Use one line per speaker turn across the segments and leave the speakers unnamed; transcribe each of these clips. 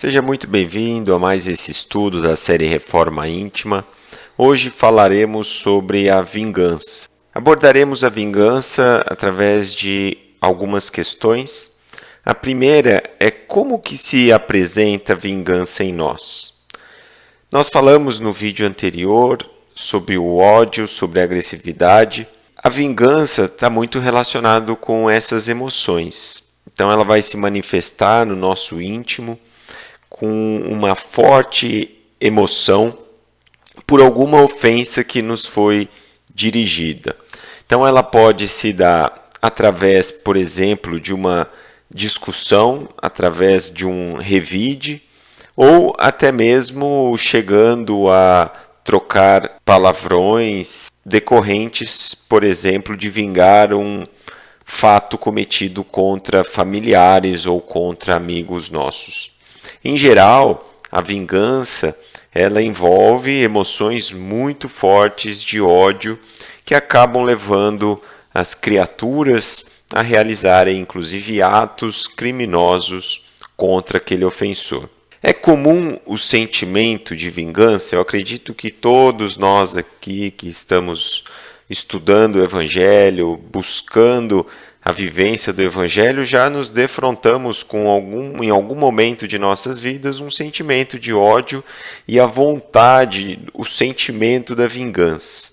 Seja muito bem-vindo a mais esse estudo da série Reforma Íntima. Hoje falaremos sobre a vingança. Abordaremos a vingança através de algumas questões. A primeira é como que se apresenta a vingança em nós. Nós falamos no vídeo anterior sobre o ódio, sobre a agressividade. A vingança está muito relacionada com essas emoções. Então ela vai se manifestar no nosso íntimo com uma forte emoção por alguma ofensa que nos foi dirigida. Então ela pode se dar através, por exemplo, de uma discussão, através de um revide, ou até mesmo chegando a trocar palavrões decorrentes, por exemplo, de vingar um fato cometido contra familiares ou contra amigos nossos. Em geral, a vingança ela envolve emoções muito fortes de ódio que acabam levando as criaturas a realizarem inclusive atos criminosos contra aquele ofensor. É comum o sentimento de vingança. Eu acredito que todos nós aqui que estamos estudando o Evangelho, buscando a vivência do Evangelho, já nos defrontamos com em algum momento de nossas vidas um sentimento de ódio e a vontade, o sentimento da vingança.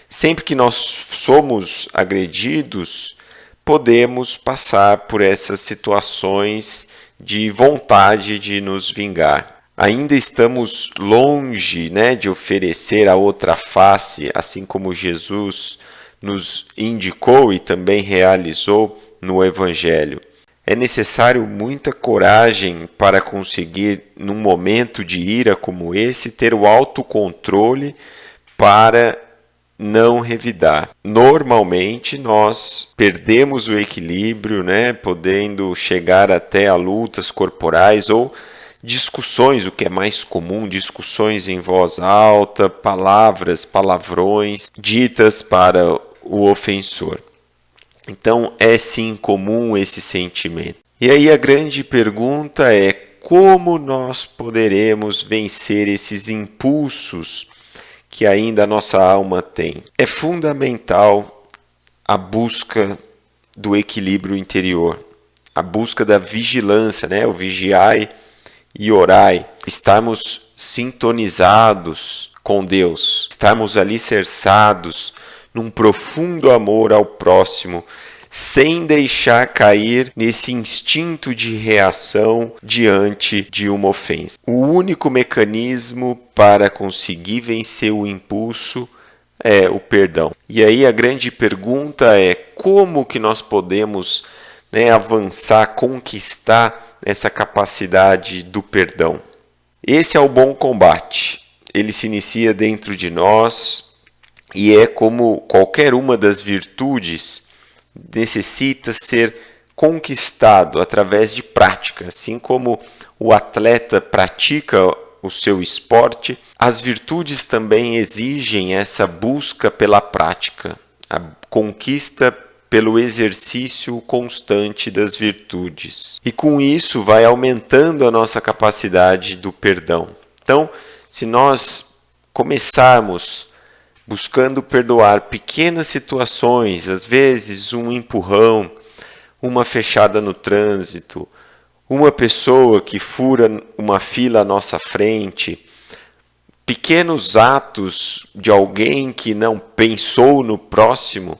Sempre que nós somos agredidos, podemos passar por essas situações de vontade de nos vingar. Ainda estamos longe, de oferecer a outra face, assim como Jesus nos indicou e também realizou no Evangelho. É necessário muita coragem para conseguir, num momento de ira como esse, ter o autocontrole para não revidar. Normalmente nós perdemos o equilíbrio, podendo chegar até a lutas corporais ou discussões, o que é mais comum, discussões em voz alta, palavrões ditas para o ofensor. Então é sim comum esse sentimento. E aí a grande pergunta é como nós poderemos vencer esses impulsos que ainda a nossa alma tem. É fundamental a busca do equilíbrio interior, a busca da vigilância, o vigiai e orai, estarmos sintonizados com Deus, estarmos alicerçados num profundo amor ao próximo, sem deixar cair nesse instinto de reação diante de uma ofensa. O único mecanismo para conseguir vencer o impulso é o perdão. E aí a grande pergunta é como que nós podemos avançar, conquistar essa capacidade do perdão. Esse é o bom combate. Ele se inicia dentro de nós e é como qualquer uma das virtudes, necessita ser conquistado através de prática. Assim como o atleta pratica o seu esporte, as virtudes também exigem essa busca pela prática, a conquista pelo exercício constante das virtudes. E com isso vai aumentando a nossa capacidade do perdão. Então, se nós começarmos buscando perdoar pequenas situações, às vezes um empurrão, uma fechada no trânsito, uma pessoa que fura uma fila à nossa frente, pequenos atos de alguém que não pensou no próximo,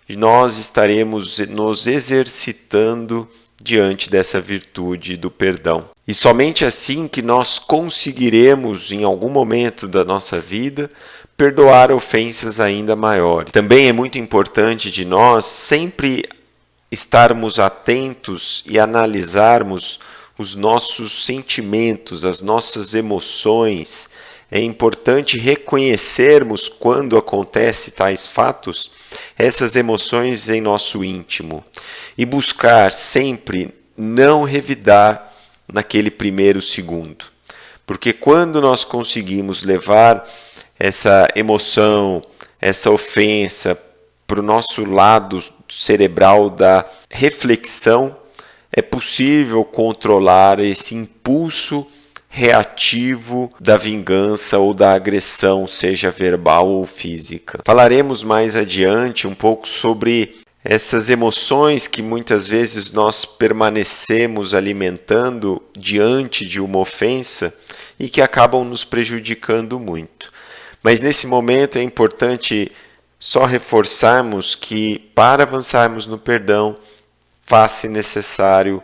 nós estaremos nos exercitando diante dessa virtude do perdão. E somente assim que nós conseguiremos, em algum momento da nossa vida, perdoar ofensas ainda maiores. Também é muito importante de nós sempre estarmos atentos e analisarmos os nossos sentimentos, as nossas emoções. É importante reconhecermos quando acontecem tais fatos, essas emoções em nosso íntimo e buscar sempre não revidar naquele primeiro segundo. Porque quando nós conseguimos levar essa emoção, essa ofensa para o nosso lado cerebral da reflexão, é possível controlar esse impulso reativo da vingança ou da agressão, seja verbal ou física. Falaremos mais adiante um pouco sobre essas emoções que muitas vezes nós permanecemos alimentando diante de uma ofensa e que acabam nos prejudicando muito. Mas nesse momento é importante só reforçarmos que para avançarmos no perdão, faz-se necessário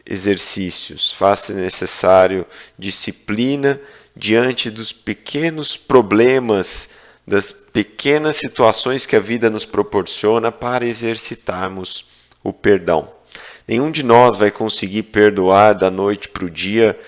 exercícios, faz-se necessário disciplina diante dos pequenos problemas, das pequenas situações que a vida nos proporciona para exercitarmos o perdão. Nenhum de nós vai conseguir perdoar da noite para o dia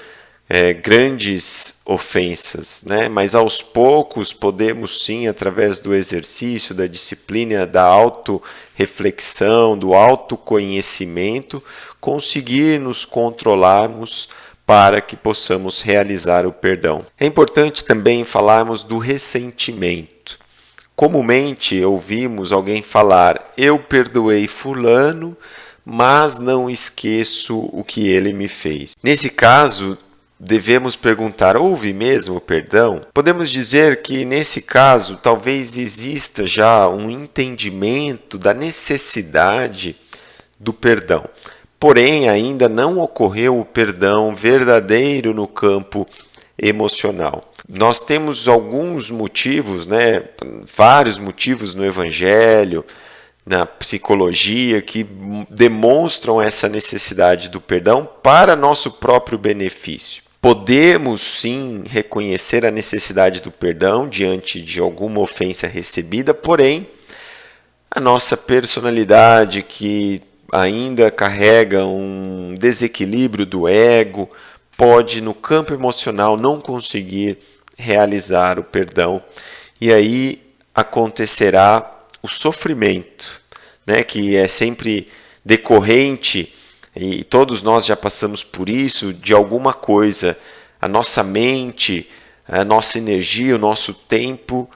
grandes ofensas, né? Mas aos poucos podemos sim, através do exercício, da disciplina, da autorreflexão, do autoconhecimento, conseguir nos controlarmos para que possamos realizar o perdão. É importante também falarmos do ressentimento. Comumente ouvimos alguém falar: eu perdoei fulano, mas não esqueço o que ele me fez. Nesse caso, devemos perguntar: houve mesmo perdão? Podemos dizer que, nesse caso, talvez exista já um entendimento da necessidade do perdão. Porém, ainda não ocorreu o perdão verdadeiro no campo emocional. Nós temos alguns motivos, vários motivos no Evangelho, na psicologia, que demonstram essa necessidade do perdão para nosso próprio benefício. Podemos sim reconhecer a necessidade do perdão diante de alguma ofensa recebida, porém, a nossa personalidade, que ainda carrega um desequilíbrio do ego, pode, no campo emocional, não conseguir realizar o perdão. E aí acontecerá o sofrimento, que é sempre decorrente, e todos nós já passamos por isso, de alguma coisa. A nossa mente, a nossa energia, o nosso tempo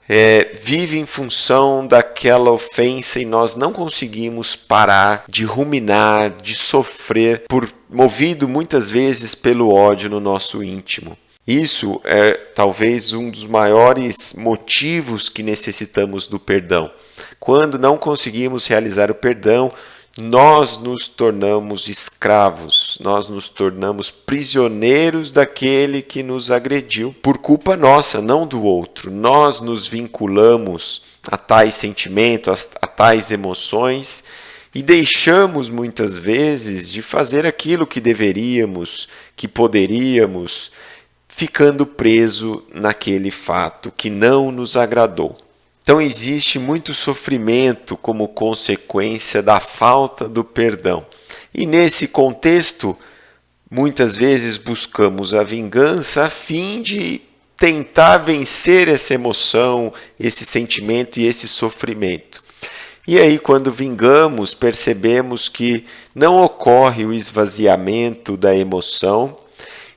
vive em função daquela ofensa e nós não conseguimos parar de ruminar, de sofrer, movido muitas vezes pelo ódio no nosso íntimo. Isso é talvez um dos maiores motivos que necessitamos do perdão. Quando não conseguimos realizar o perdão, nós nos tornamos escravos, nós nos tornamos prisioneiros daquele que nos agrediu, por culpa nossa, não do outro. Nós nos vinculamos a tais sentimentos, a tais emoções e deixamos muitas vezes de fazer aquilo que deveríamos, que poderíamos, ficando preso naquele fato que não nos agradou. Então existe muito sofrimento como consequência da falta do perdão. E nesse contexto, muitas vezes buscamos a vingança a fim de tentar vencer essa emoção, esse sentimento e esse sofrimento. E aí, quando vingamos, percebemos que não ocorre o esvaziamento da emoção,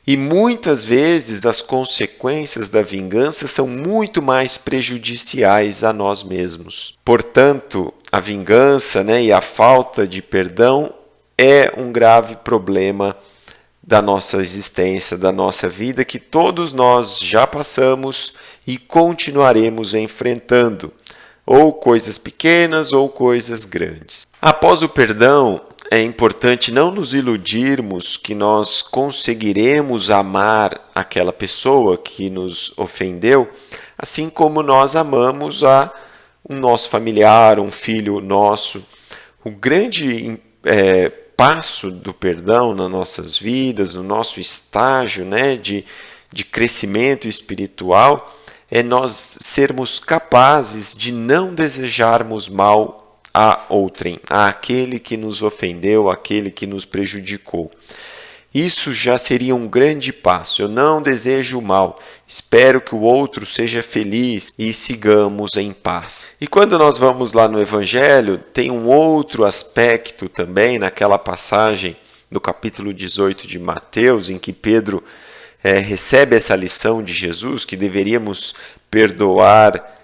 e muitas vezes as consequências da vingança são muito mais prejudiciais a nós mesmos. Portanto, a vingança, e a falta de perdão é um grave problema da nossa existência, da nossa vida, que todos nós já passamos e continuaremos enfrentando, ou coisas pequenas ou coisas grandes. Após o perdão, é importante não nos iludirmos que nós conseguiremos amar aquela pessoa que nos ofendeu, assim como nós amamos um nosso familiar, um filho nosso. O grande passo do perdão nas nossas vidas, no nosso estágio de crescimento espiritual, é nós sermos capazes de não desejarmos mal a outrem, àquele que nos ofendeu, àquele que nos prejudicou. Isso já seria um grande passo. Eu não desejo o mal, espero que o outro seja feliz e sigamos em paz. E quando nós vamos lá no Evangelho, tem um outro aspecto também, naquela passagem do capítulo 18 de Mateus, em que Pedro recebe essa lição de Jesus, que deveríamos perdoar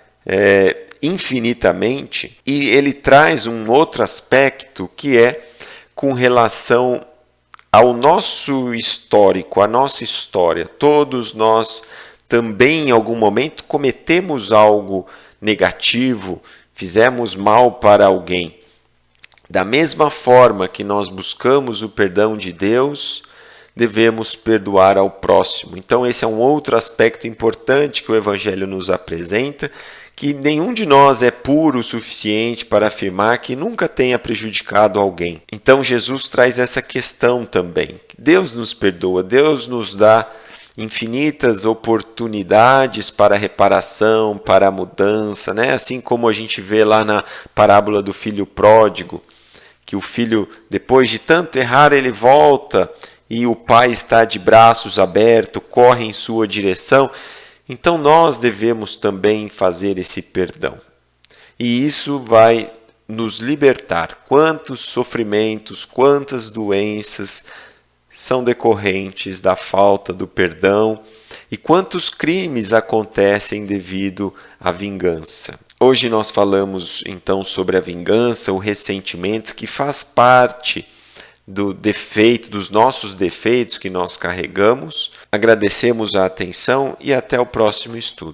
infinitamente, e ele traz um outro aspecto que é com relação ao nosso histórico, à nossa história. Todos nós também em algum momento cometemos algo negativo, fizemos mal para alguém. Da mesma forma que nós buscamos o perdão de Deus, devemos perdoar ao próximo. Então esse é um outro aspecto importante que o Evangelho nos apresenta, que nenhum de nós é puro o suficiente para afirmar que nunca tenha prejudicado alguém. Então Jesus traz essa questão também. Deus nos perdoa, Deus nos dá infinitas oportunidades para a reparação, para a mudança, né? Assim como a gente vê lá na parábola do filho pródigo, que o filho, depois de tanto errar, ele volta e o pai está de braços abertos, corre em sua direção. Então nós devemos também fazer esse perdão. E isso vai nos libertar. Quantos sofrimentos, quantas doenças são decorrentes da falta do perdão e quantos crimes acontecem devido à vingança. Hoje nós falamos então sobre a vingança, o ressentimento, que faz parte do defeito, dos nossos defeitos que nós carregamos. Agradecemos a atenção e até o próximo estudo.